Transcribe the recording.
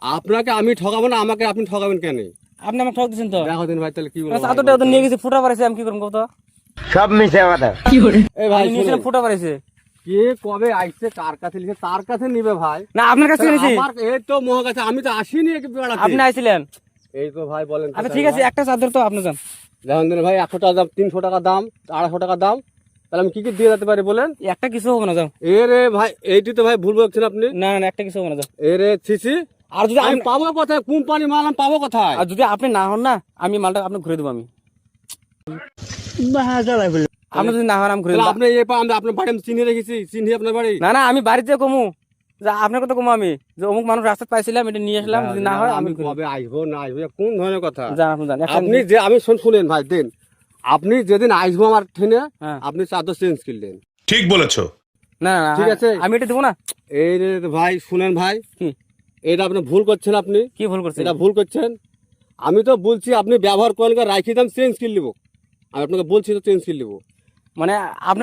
আপনাকে আমি ঠকাবো না, আমাকে আপনি ঠকাবেন কেন? আপনি আমার ঠক দিচ্ছেন তো। দেখো দিন ভাই, তাহলে কি বলবো? চাদরটা ওদের নিয়ে গেছে, ফুটা পারেছে, আমি কি করবো তো? সব মিশে কথা। এই ভাই আমি নিয়েছিলাম, শুনেন, ফুটা পারেছে। কে কবে আইছে, কার কাছে লিখে, তার কাছে নিবে ভাই। না আপনার কাছে নিয়েছি। আমার এই তো মোহ কাছে, আমি তো আসিনি একে বেড়াতে। আপনি আইছিলেন। এই তো ভাই বলেন। আচ্ছা ঠিক আছে, একটা চাদর তো আপনি যান। দেখুন দিন ভাই, 100 টাকা দাম, 300 টাকা দাম, 250 টাকা দাম, তাহলে আমি কি কি দিয়ে যেতে পারি বলেন? একটা কিছু হবে না, যাও। এ রে ভাই, এইটি তো ভাই ভুল বলছেন আপনি। না না, একটা কিছু হবে না, যাও। এ রে ছিছি, আর যদি আমি পাবো কোথায়? কোম্পানি মাল আমি পাবো কোথায়? আর যদি আপনি না হন না, আমি মালটা আপনি ঘুরে দেবো। আমি আপনি যদি না হন, আমি ঘুরে তাহলে দেবো। আপনি আপনার বাড়ি আমি চিনিয়ে রেখেছি, চিনি আপনার বাড়ি। না না, আমি বাড়িতে কমু, যা আপনার কথা কমু। আমি যে অমুক মানুষ রাস্তা পাইছিলাম, এটা নিয়ে আসলাম, যদি না হয় আমি আমি ঘুরে দেবো। কবে আসবো না আসবো, কোন ধরনের কথা? যান আপনি যান। আপনি যে, আমি শুনেন ভাই, দেন আপনি যেদিন আসবো আমার ঠেনে, হ্যাঁ। আপনি চাদর চেঞ্জ করলেন। ঠিক বলেছো। না না, ঠিক আছে। আমি এটা দেবো না। এই রে ভাই শুনেন ভাই, কি এটা আপনি ভুল করছেন, আপনি কি ভুল করছে? এটা ভুল করছেন। আমি তো বলছি আপনি ব্যবহার করেন, রাখি দাম চেঞ্জ করে নিবো, আমি আপনাকে বলছি তো চেঞ্জ করে নিবো। মানে আপনি